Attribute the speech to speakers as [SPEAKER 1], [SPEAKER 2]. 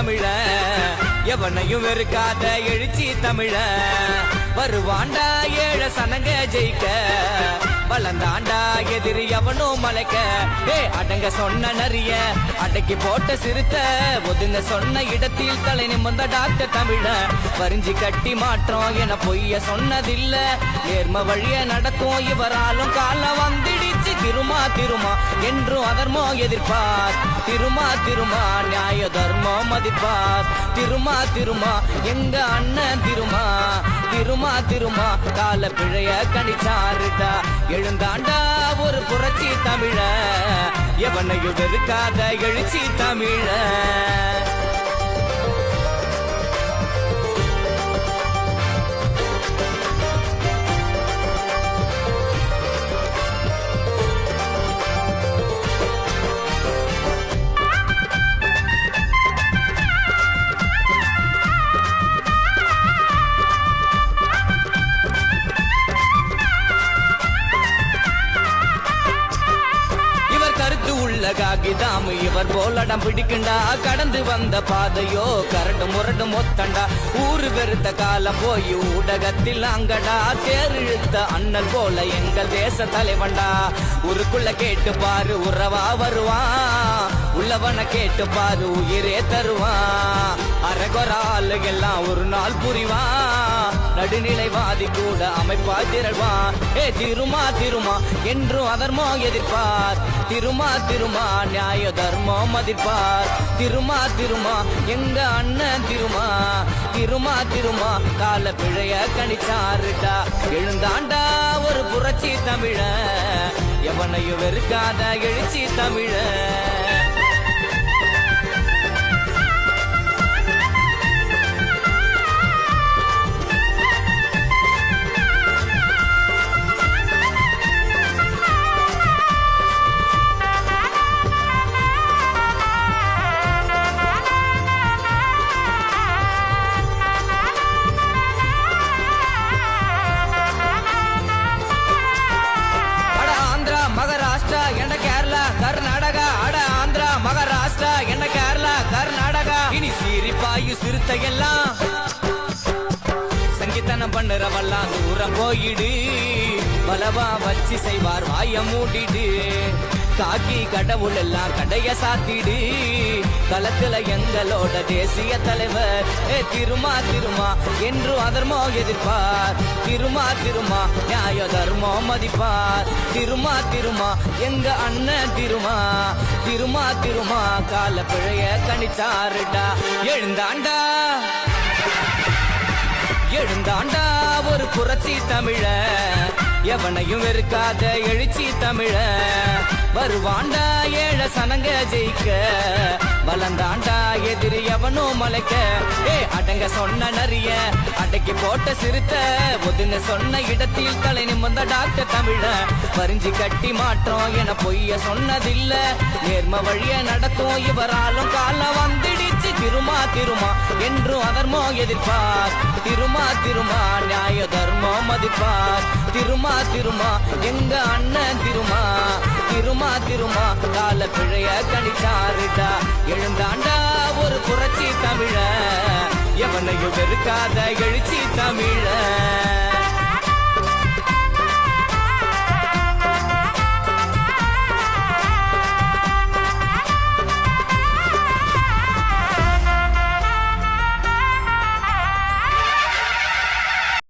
[SPEAKER 1] தமிழ எவனையும் வெறுக்காத எழுச்சி தமிழ வருவாண்டா ஏழ சனங்க ஜெயிக்க வளர்ந்தாண்டா எதிரி எவனோ மலைக்க அடங்க சொன்ன நரிய அடக்கி போட்ட சிறுத்த ஒதுங்க சொன்ன இடத்தில் தலை நிமிர்ந்த டாக்டர் தமிழ வரிஞ்சி கட்டி மாற்றோம் என பொய்ய சொன்னதில்ல நேர்ம வழிய நடக்கும் இவராலும் காலம் வந்திடிச்சு திருமா திருமா என்றும் அதர்மோ எதிர்ப்பார் திருமா திருமா நியாய தர்மம் மதிப்பார் திருமா திருமா எங்க அண்ணன் திருமா திருமா திருமா கால பிழைய கணிச்சாருடா எழுந்தாண்டா ஒரு புரட்சி தமிழ எவனையும் வெறுக்காத எழுச்சி தமிழ காகிதாமு இவர் போலடம் பிடிக்கண்டா கடந்து வந்த பாதையோ கரடு முரடு மொத்தண்டா ஊரு வெறுத்த காலம் போய் ஊடகத்தில் அங்கடா தேர் இழுத்த அண்ணல் போல எங்கள் தேச தலைவண்டா ஊருக்குள்ள கேட்டு பாரு உறவா வருவான் உள்ளவன கேட்டு பாரு உயிரே தருவான் அரகொர ஆளுகெல்லாம் ஒரு நாள் புரிவான் நடுநிலைவாதி கூட அமைப்பா திரள்வான் திருமா திருமா என்றும் அதர்மோ எதிர்ப்பார் திருமா திருமா நியாய தர்மம் மதிப்பார் திருமா திருமா எங்க அண்ணன் திருமா திருமா திருமா கால பிழைய கணிச்சாருடா எழுந்தாண்டா ஒரு புரட்சி தமிழ எவனையும் வெறுக்காத எழுச்சி தமிழ இனி சீரிப்பாயு சிறுத்தையெல்லாம் சங்கீதனம் பண்ணுறவெல்லாம் தூரம் போயிடு வலவா வச்சு செய்வார் வாய மூடிடு காக்கி கடவுள் எல்லாம் கடைய சாத்திடு களத்துல எங்களோட தேசிய தலைவர் திருமா திருமா என்று அதர்மோ எதிர்ப்பார் திருமா திருமா நியாய தர்மம் மதிப்பார் திருமா திருமா எங்க அண்ணன் திருமா திருமா திருமா கால பிழைய கணிச்சாருடா எழுந்தாண்டா எழுந்தாண்டா ஒரு புரட்சி தமிழ எவனையும் வெறுக்காத எழுச்சி தமிழ வருவாண்டா ஏழ சனங்க ஜெயிக்க வளர்ந்தாண்டா எதிரி எவனோ மலைக்க அடங்க சொன்ன நரிய அடக்கி போட்ட சிறுத்த ஒதுங்க சொன்ன இடத்தில் தலை நிமிர்ந்த டாக்டர் தமிழ வரிஞ்சி கட்டி மாற்றோம் என பொய்ய சொன்னதில்ல நேர்ம வழிய நடக்கும் இவராலும் காலம் வந்திடிச்சு திருமா திருமா என்றும் அதர்மோ எதிர்ப்பார் திருமா திருமா நியாய தர்மம் மதிப்பார் திருமா திருமா எங்க அண்ணன் திருமா திருமா திருமா கால பிழைய கணிச்சாருடா எழுந்தாண்டா ஒரு புரட்சி தமிழ எவனையும் வெறுக்காத எழுச்சி தமிழ